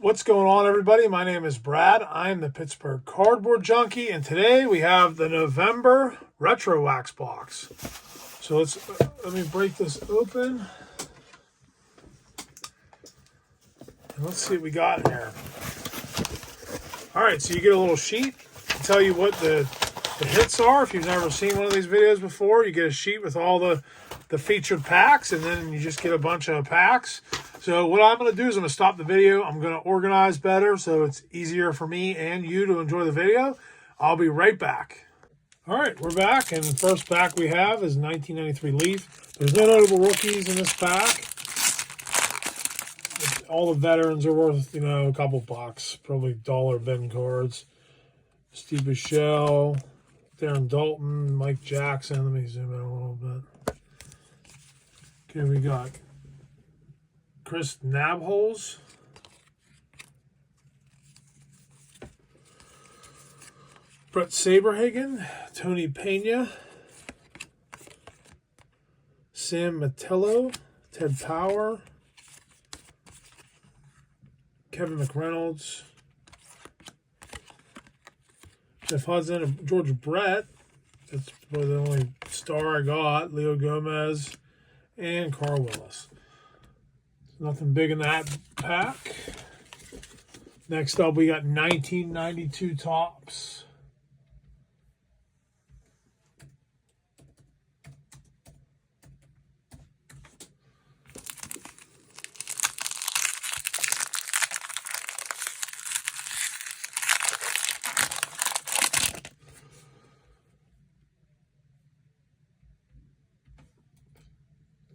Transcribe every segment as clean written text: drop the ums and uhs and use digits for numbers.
What's going on, everybody? My name is Brad. I'm the Pittsburgh Cardboard Junkie, and today we have the November Retrowax box. So let me break this open. And let's see what we got in here. All right, so you get a little sheet to tell you what the hits are. If you've never seen one of these videos before, you get a sheet with all the featured packs, and then you just get a bunch of packs. So what I'm going to do is I'm going to stop the video. I'm going to organize better so it's easier for me and you to enjoy the video. I'll be right back. All right, we're back, and the first pack we have is 1993 Leaf. There's no notable rookies in this pack. All the veterans are worth, a couple bucks, probably dollar bin cards. Steve Bichelle, Darren Dalton, Mike Jackson. Let me zoom in a little bit. Okay, we got Chris Nabholz, Brett Saberhagen, Tony Pena, Sam Mettello, Ted Power, Kevin McReynolds, Jeff Hudson, and George Brett. That's probably the only star I got. Leo Gomez and Carl Willis. Nothing big in that pack. Next up, we got 1992 Topps.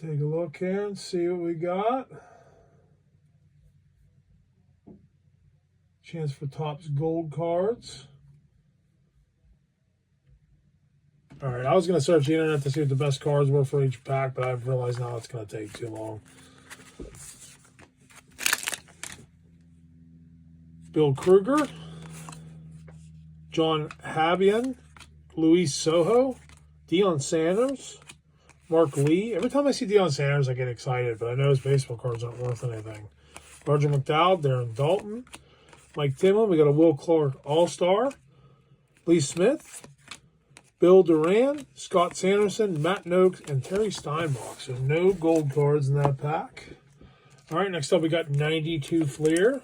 Take a look here and see what we got. Chance for Topps gold cards. All right, I was going to search the internet to see what the best cards were for each pack, but I've realized now it's going to take too long. Bill Kruger, John Habian, Luis Soho, Deion Sanders, Mark Lee. Every time I see Deion Sanders, I get excited, but I know his baseball cards aren't worth anything. Roger McDowell, Darren Dalton, Mike Timlin. We got a Will Clark All-Star, Lee Smith, Bill Duran, Scott Sanderson, Matt Noakes, and Terry Steinbach. So no gold cards in that pack. All right, next up we got 92 Fleer.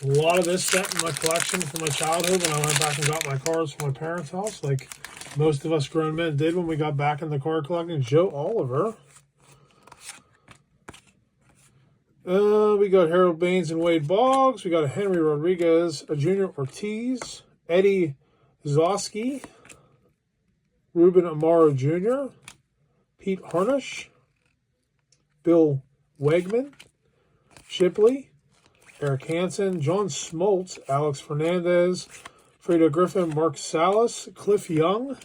A lot of this set in my collection from my childhood when I went back and got my cards from my parents' house, like most of us grown men did when we got back in the card collecting. Joe Oliver. We got Harold Baines and Wade Boggs. We got a Henry Rodriguez, a Junior Ortiz, Eddie Zosky, Ruben Amaro Jr., Pete Harnish, Bill Wegman, Shipley, Eric Hansen, John Smoltz, Alex Fernandez, Fredo Griffin, Mark Salas, Cliff Young,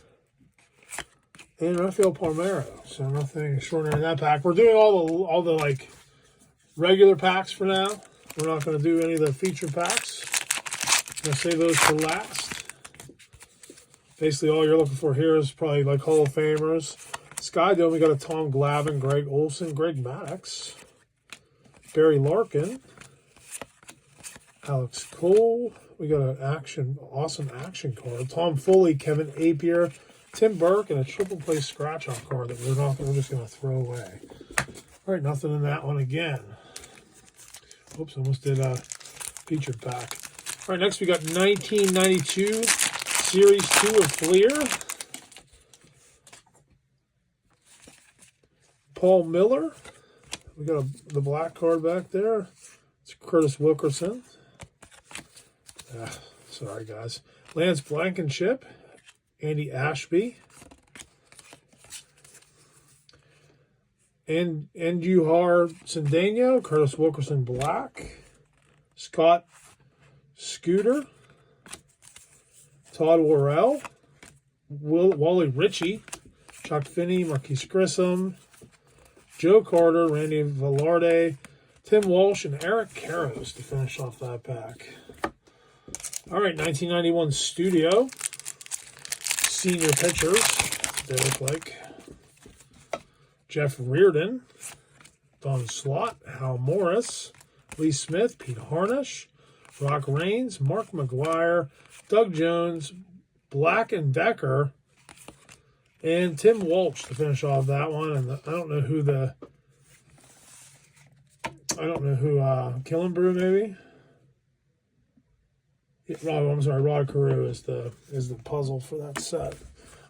and Rafael Palmeiro. So nothing extraordinary in that pack. We're doing all the regular packs for now. We're not going to do any of the featured packs. I'm going to save those for last. Basically, all you're looking for here is probably like Hall of Famers. Sky Dome, we got a Tom Glavine, Greg Olson, Greg Maddox, Barry Larkin, Alex Cole. We got an awesome action card. Tom Foley, Kevin Apier, Tim Burke, and a triple play scratch-off card that we're just going to throw away. All right, nothing in that one again. Oops, almost did a featured pack. All right, next we got 1992 Series 2 of Fleer. Paul Miller. We got the black card back there. It's Curtis Wilkerson. Sorry, guys. Lance Blankenship, Andy Ashby, and Andujar Cedeno, Curtis Wilkerson Black, Scott Scooter, Todd Worrell, Wally Ritchie, Chuck Finney, Marquise Grissom, Joe Carter, Randy Velarde, Tim Walsh, and Eric Karros to finish off that pack. All right, 1991 Studio. Senior pitchers, they look like. Jeff Reardon, Don Slott, Hal Morris, Lee Smith, Pete Harnish, Rock Raines, Mark McGuire, Doug Jones, Black and Decker, and Tim Walsh to finish off that one. And I don't know who Killenbrew maybe. Rod Carew is the puzzle for that set.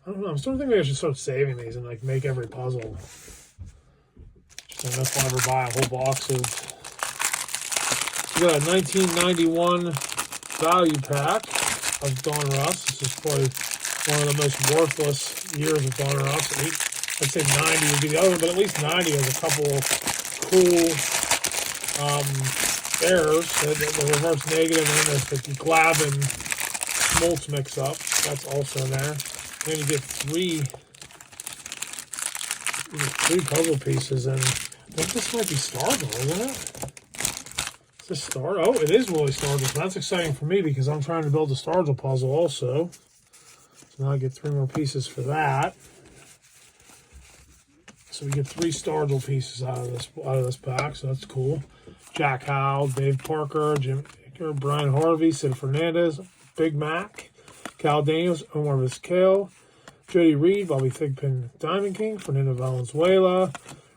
I don't know. I'm starting to think maybe I should start saving these and like make every puzzle. Just don't know if I'll ever buy a whole box of. We got a 1991 value pack of Don Russ. This is probably one of the most worthless years of Don Russ. I'd say 90 would be the other one, but at least 90 has a couple cool errors. The reverse negative and then the Glavin Smoltz mix up. That's also in there. Then you get three puzzle pieces, and I think this might be Starville, isn't it? Is this Star? Oh, it is really Starville. That's exciting for me because I'm trying to build a Starville puzzle also. So now I get 3 more pieces for that. So we get 3 Starville pieces out of this pack, so that's cool. Jack Howell, Dave Parker, Jim Baker, Brian Harvey, Sid Fernandez, Big Mac, Cal Daniels, Omar Vizquel, Jody Reed, Bobby Thigpen, Diamond King, Fernando Valenzuela,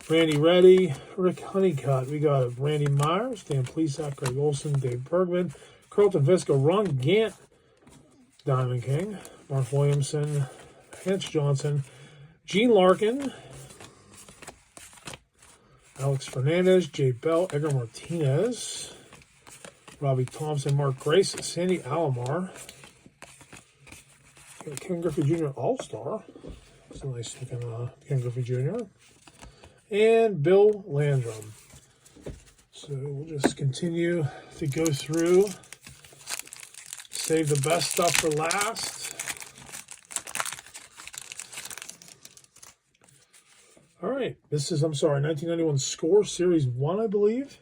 Randy Reddy, Rick Honeycutt. We got Randy Myers, Dan Plesac, Greg Olson, Dave Bergman, Carlton Visco, Ron Gant, Diamond King, Mark Williamson, Hance Johnson, Gene Larkin, Alex Fernandez, Jay Bell, Edgar Martinez, Robbie Thompson, Mark Grace, Sandy Alomar, Ken Griffey Jr. All-Star. That's a nice looking Ken Griffey Jr. And Bill Landrum. So we'll just continue to go through, save the best stuff for last. All right, this is, 1991 Score Series 1, I believe.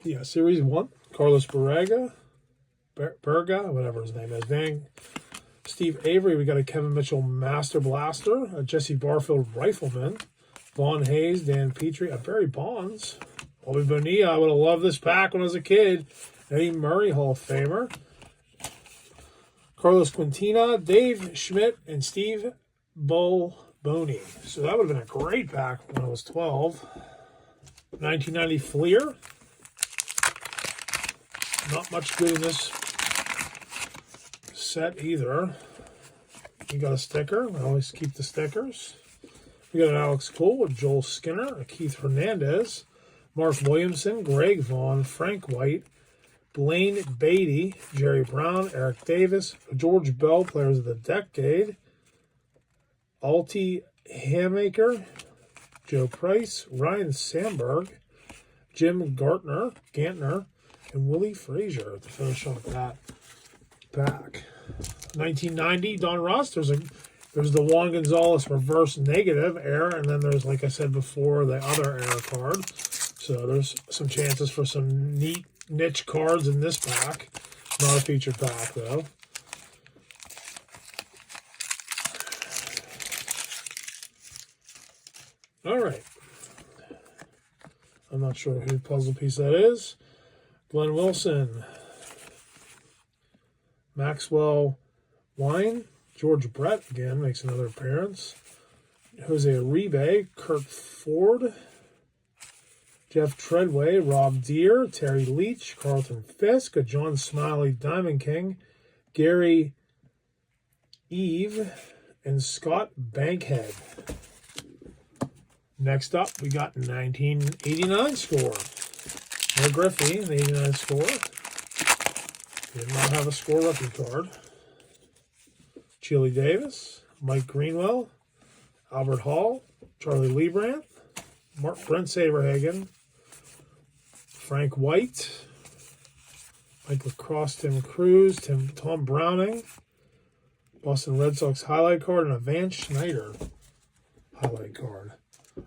Yeah, Series 1. Carlos Berga, whatever his name is. Dang. Steve Avery, we got a Kevin Mitchell Master Blaster, a Jesse Barfield Rifleman, Vaughn Hayes, Dan Petrie, a Barry Bonds, Bobby Bonilla. I would have loved this pack when I was a kid. Eddie Murray, Hall of Famer, Carlos Quintina, Dave Schmidt, and Steve Boney. So that would have been a great pack when I was 12. 1990 Fleer. Not much good in this set either. We got a sticker. I always keep the stickers. We got an Alex Cole, a Joel Skinner, a Keith Hernandez, Mark Williamson, Greg Vaughn, Frank White, Blaine Beatty, Jerry Brown, Eric Davis, George Bell, Players of the Decade, Alti Hamaker, Joe Price, Ryan Sandberg, Jim Gantner, and Willie Frazier to finish off that pack. 1990 Don Ross. There's the Juan Gonzalez reverse negative error, and then there's, like I said before, the other error card. So there's some chances for some neat niche cards in this pack. Not a featured pack though. All right. I'm not sure who puzzle piece that is. Glenn Wilson, Maxwell Wine, George Brett again makes another appearance. Jose Uribe, Kurt Ford, Jeff Treadway, Rob Deere, Terry Leach, Carlton Fisk, a John Smiley Diamond King, Gary Eve, and Scott Bankhead. Next up, we got 1989 score. No Griffey, the 89 score. Did not have a score rookie card. Chili Davis, Mike Greenwell, Albert Hall, Charlie Leibrandt, Brent Saberhagen, Frank White, Mike Lacrosse, Tim Cruz, Tom Browning, Boston Red Sox highlight card, and a Van Schneider highlight card.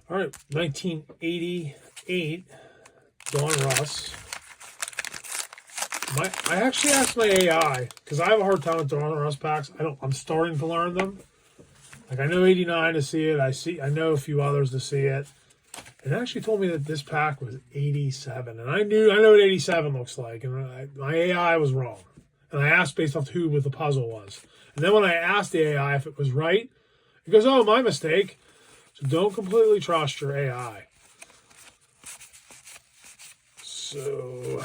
All right, 1988, Don Russ. I actually asked my AI, because I have a hard time with Don Russ packs. I'm starting to learn them. Like, I know 89 to see it. I know a few others to see it. and actually told me that this pack was 87. And I know what 87 looks like, and my AI was wrong. And I asked based off who the puzzle was. And then when I asked the AI if it was right, it goes, oh, my mistake. So don't completely trust your AI. So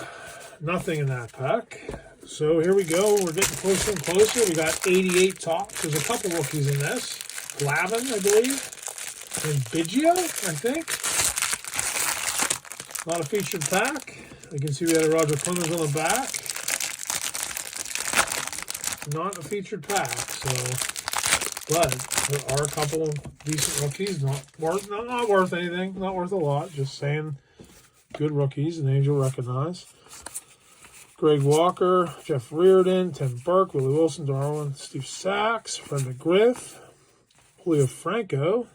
nothing in that pack. So here we go. We're getting closer and closer. We got 88 tops. There's a couple rookies in this. Glavin, I believe. And Biggio, I think. Not a featured pack. You can see we had a Roger Clemens on the back. Not a featured pack, so, but there are a couple of decent rookies. Not worth anything. Not worth a lot. Just saying, good rookies. Names you'll recognize. Greg Walker, Jeff Reardon, Tim Burke, Willie Wilson, Darwin, Steve Sachs, Fred McGriff, Julio Franco,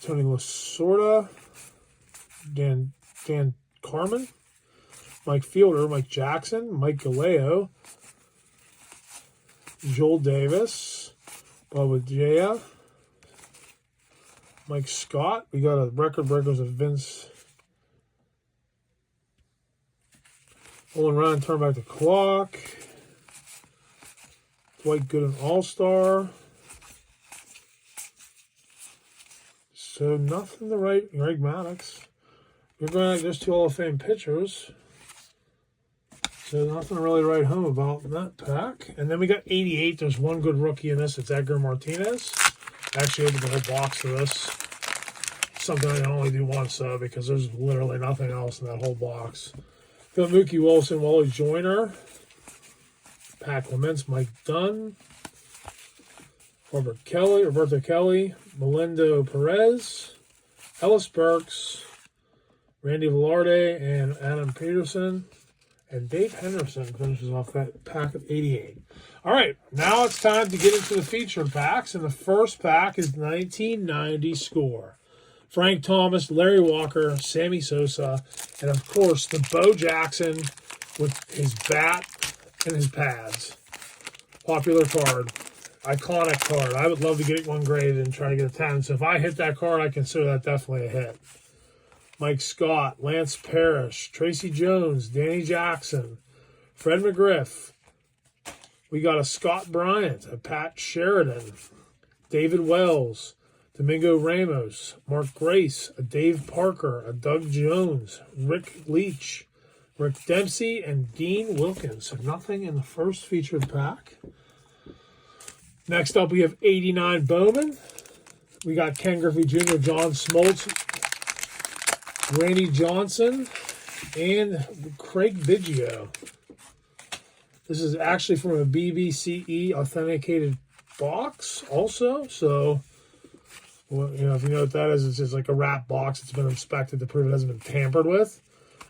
Tony Lasorda, Dan Carmen, Mike Fielder, Mike Jackson, Mike Galeo, Joel Davis, Bubba Jaya, Mike Scott. We got a record breakers of Vince. Olin Ryan, turn back the clock. Dwight Gooden, All-Star. So nothing to write. Greg Maddux. You're going to just 2 Hall of Fame pitchers. So nothing to really write home about in that pack. And then we got 88. There's one good rookie in this. It's Edgar Martinez. I actually opened the whole box of this. Something I only do once, though, because there's literally nothing else in that whole box. Got Mookie Wilson, Wally Joyner, Pat Clements, Mike Dunn, Roberto Kelly, Melindo Perez, Ellis Burks, Randy Velarde, and Adam Peterson. And Dave Henderson finishes off that pack of 88. All right, now it's time to get into the featured packs. And the first pack is 1990 Score. Frank Thomas, Larry Walker, Sammy Sosa, and of course the Bo Jackson with his bat and his pads. Popular card. Iconic card. I would love to get one graded and try to get a 10. So if I hit that card, I consider that definitely a hit. Mike Scott, Lance Parrish, Tracy Jones, Danny Jackson, Fred McGriff. We got a Scott Bryant, a Pat Sheridan, David Wells, Domingo Ramos, Mark Grace, a Dave Parker, a Doug Jones, Rick Leach, Rick Dempsey, and Dean Wilkins. So nothing in the first featured pack. Next up, we have 89 Bowman. We got Ken Griffey Jr., John Smoltz, Randy Johnson, and Craig Biggio. This is actually from a BBCE authenticated box also. So, well, you know, if you know what that is, it's just like a wrap box. It's been inspected to prove it hasn't been tampered with.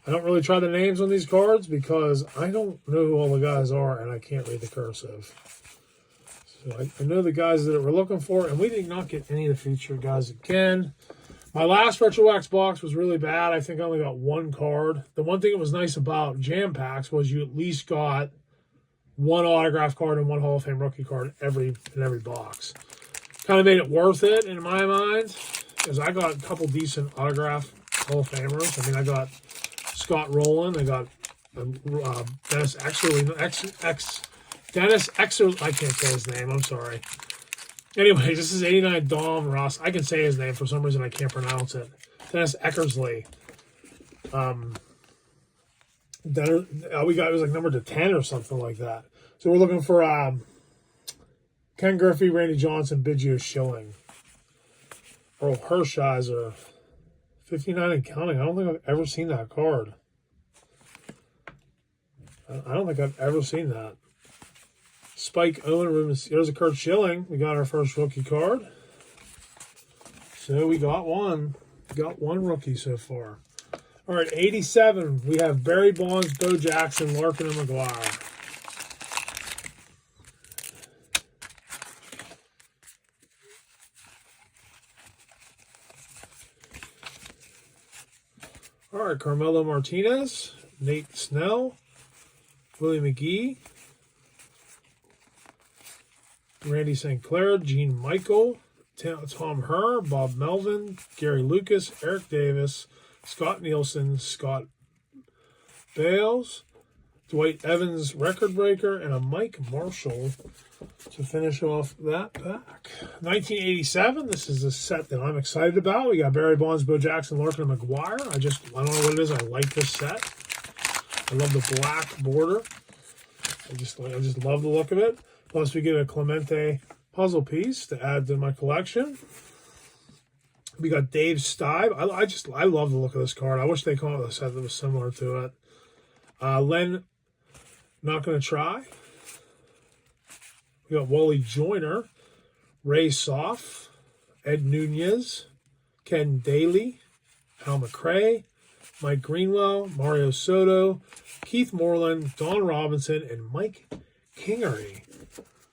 I don't really try the names on these cards because I don't know who all the guys are and I can't read the cursive. So I know the guys that we're looking for, and we did not get any of the featured guys again. My last Retrowax box was really bad. I think I only got one card. The one thing that was nice about jam packs was you at least got one autograph card and one Hall of Fame rookie card in every box. Kind of made it worth it in my mind, because I got a couple decent autograph Hall of Famers. I mean, I got Scott Rowland. I got Dennis Exer. I can't say his name. I'm sorry. Anyways, this is 89 Dom Ross. I can say his name. For some reason, I can't pronounce it. Dennis Eckersley. We got, it was like number to 10 or something like that. So we're looking for Ken Griffey, Randy Johnson, Biggio Schilling. Earl Hershiser. 59 and counting. I don't think I've ever seen that card. I don't think I've ever seen that. Spike Owen, there's a Kurt Schilling. We got our first rookie card. So we got one. Got one rookie so far. All right, 87. We have Barry Bonds, Bo Jackson, Larkin, and McGuire. All right, Carmelo Martinez, Nate Snell, Willie McGee, Randy St. Clair, Gene Michael, Tom Herr, Bob Melvin, Gary Lucas, Eric Davis, Scott Nielsen, Scott Bales, Dwight Evans, record breaker, and a Mike Marshall to finish off that pack. 1987, this is a set that I'm excited about. We got Barry Bonds, Bo Jackson, Larkin, and McGuire. I don't know what it is. I like this set. I love the black border. I just love the look of it. Plus, we get a Clemente puzzle piece to add to my collection. We got Dave Stibe. I love the look of this card. I wish they called it a set that was similar to it. Len, not going to try. We got Wally Joyner, Ray Soff, Ed Nunez, Ken Daly, Al McRae, Mike Greenwell, Mario Soto, Keith Moreland, Don Robinson, and Mike Kingery.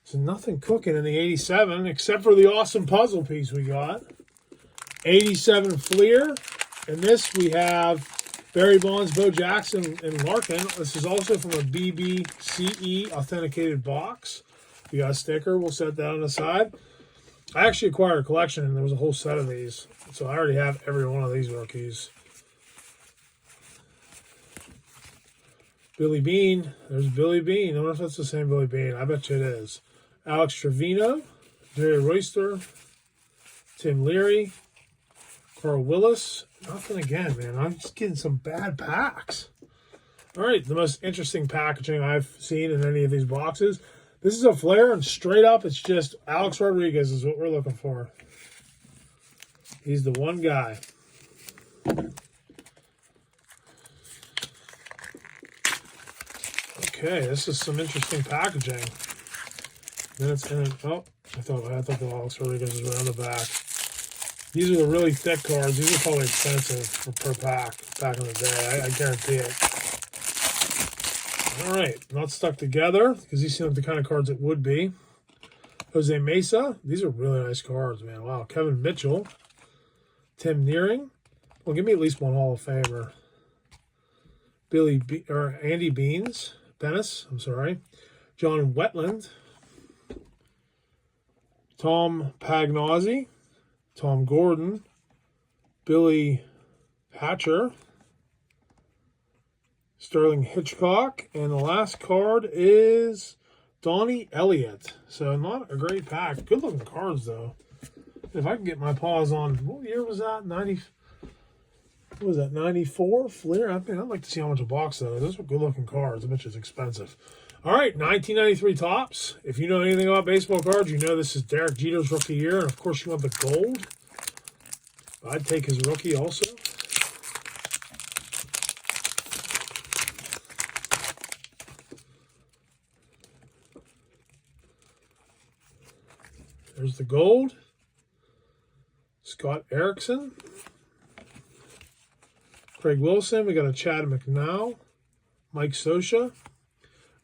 So nothing cooking in the 87 except for the awesome puzzle piece we got. 87 Fleer. And this we have Barry Bonds, Bo Jackson, and Larkin. This is also from a BBCE authenticated box. We got a sticker. We'll set that on the side. I actually acquired a collection, and there was a whole set of these. So I already have every one of these rookies. Billy Bean. There's Billy Bean. I wonder if that's the same Billy Bean. I bet you it is. Alex Trevino, Jerry Royster, Tim Leary, Carl Willis. Nothing again, man. I'm just getting some bad packs. All right, the most interesting packaging I've seen in any of these boxes. This is a Flair, and straight up, it's just Alex Rodriguez is what we're looking for. He's the one guy. Okay, this is some interesting packaging. Then it's in. Oh, I thought the Alex Rodriguez was on the back. These are the really thick cards. These are probably expensive per pack back in the day. I guarantee it. All right, not stuck together because these seem like the kind of cards it would be. Jose Mesa. These are really nice cards, man. Wow. Kevin Mitchell. Tim Nearing. Well, give me at least one Hall of Famer. Andy Beans. Bennis. I'm sorry. John Wetland. Tom Pagnozzi. Tom Gordon. Billy Hatcher. Sterling Hitchcock. And the last card is Donnie Elliott. So not a great pack. Good looking cards though. If I can get my paws on, what year was that? 94 Fleer? I'd like to see how much a box though. Those are good looking cards. I bet it's expensive. All right, 1993 Topps. If you know anything about baseball cards, you know this is Derek Jeter's rookie year. And of course you want the gold. I'd take his rookie also. There's the gold. Scott Erickson. Craig Wilson. We got a Chad McNow. Mike Scioscia.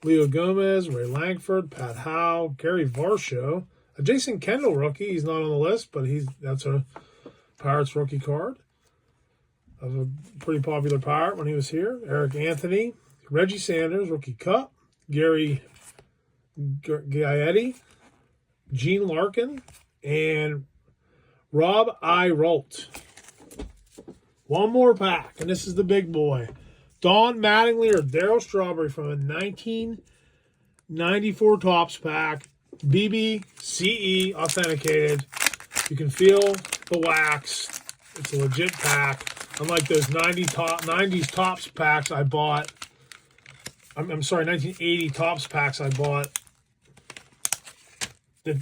Leo Gomez. Ray Langford. Pat Howe. Gary Varsho. A Jason Kendall rookie. He's not on the list, but that's a Pirates rookie card of a pretty popular Pirate when he was here. Eric Anthony. Reggie Sanders. Rookie Cup. Gary Gaetti. Gene Larkin, and Rob I. Rolt. One more pack, and this is the big boy. Don Mattingly or Darryl Strawberry from a 1994 Topps pack. BBCE authenticated. You can feel the wax. It's a legit pack. Unlike those 90s Topps packs I bought. I'm sorry, 1980 Topps packs I bought.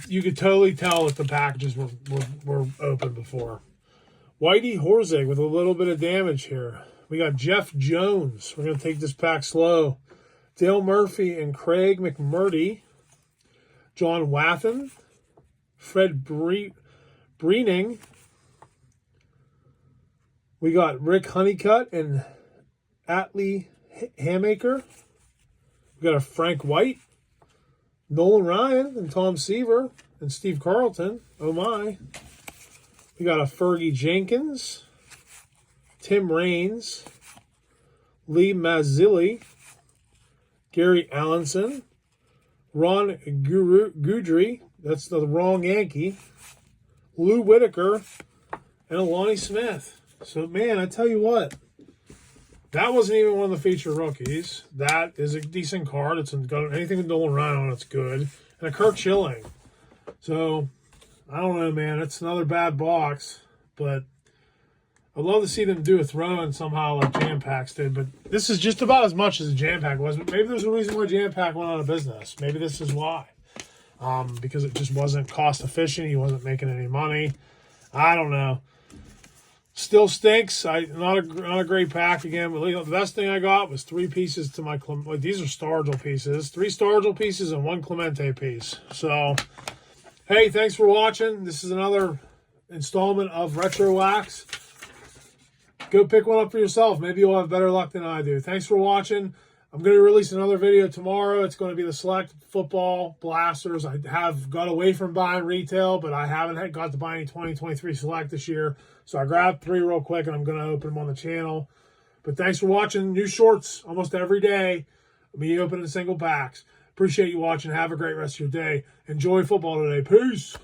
You could totally tell that the packages were open before. Whitey Horzig with a little bit of damage here. We got Jeff Jones. We're going to take this pack slow. Dale Murphy and Craig McMurdy. John Wathen. Fred Breening. We got Rick Honeycutt and Atlee Hamaker. We got a Frank White. Nolan Ryan and Tom Seaver and Steve Carlton. Oh my. We got a Fergie Jenkins, Tim Raines, Lee Mazzilli, Gary Allenson, Ron Guidry. That's the wrong Yankee. Lou Whitaker, and a Lonnie Smith. So, man, I tell you what, that wasn't even one of the feature rookies. That is a decent card. It's got anything with Nolan Ryan on it's good. And a Kirk Schilling. So, I don't know, man. It's another bad box. But I'd love to see them do a throw-in somehow like Jam Packs did. But this is just about as much as a Jam Pack was. But maybe there's a reason why Jam Pack went out of business. Maybe this is why. Because it just wasn't cost efficient. He wasn't making any money. I don't know. Still stinks. Not a great pack again. But the best thing I got was 3 pieces to my these are Stargell pieces. 3 Stargell pieces and 1 Clemente piece. So, hey, thanks for watching. This is another installment of Retrowax. Go pick one up for yourself. Maybe you'll have better luck than I do. Thanks for watching. I'm going to release another video tomorrow. It's going to be the Select Football Blasters. I have got away from buying retail, but I haven't got to buy any 2023 Select this year. So I grabbed 3 real quick, and I'm going to open them on the channel. But thanks for watching. New shorts almost every day. Me opening single packs. Appreciate you watching. Have a great rest of your day. Enjoy football today. Peace.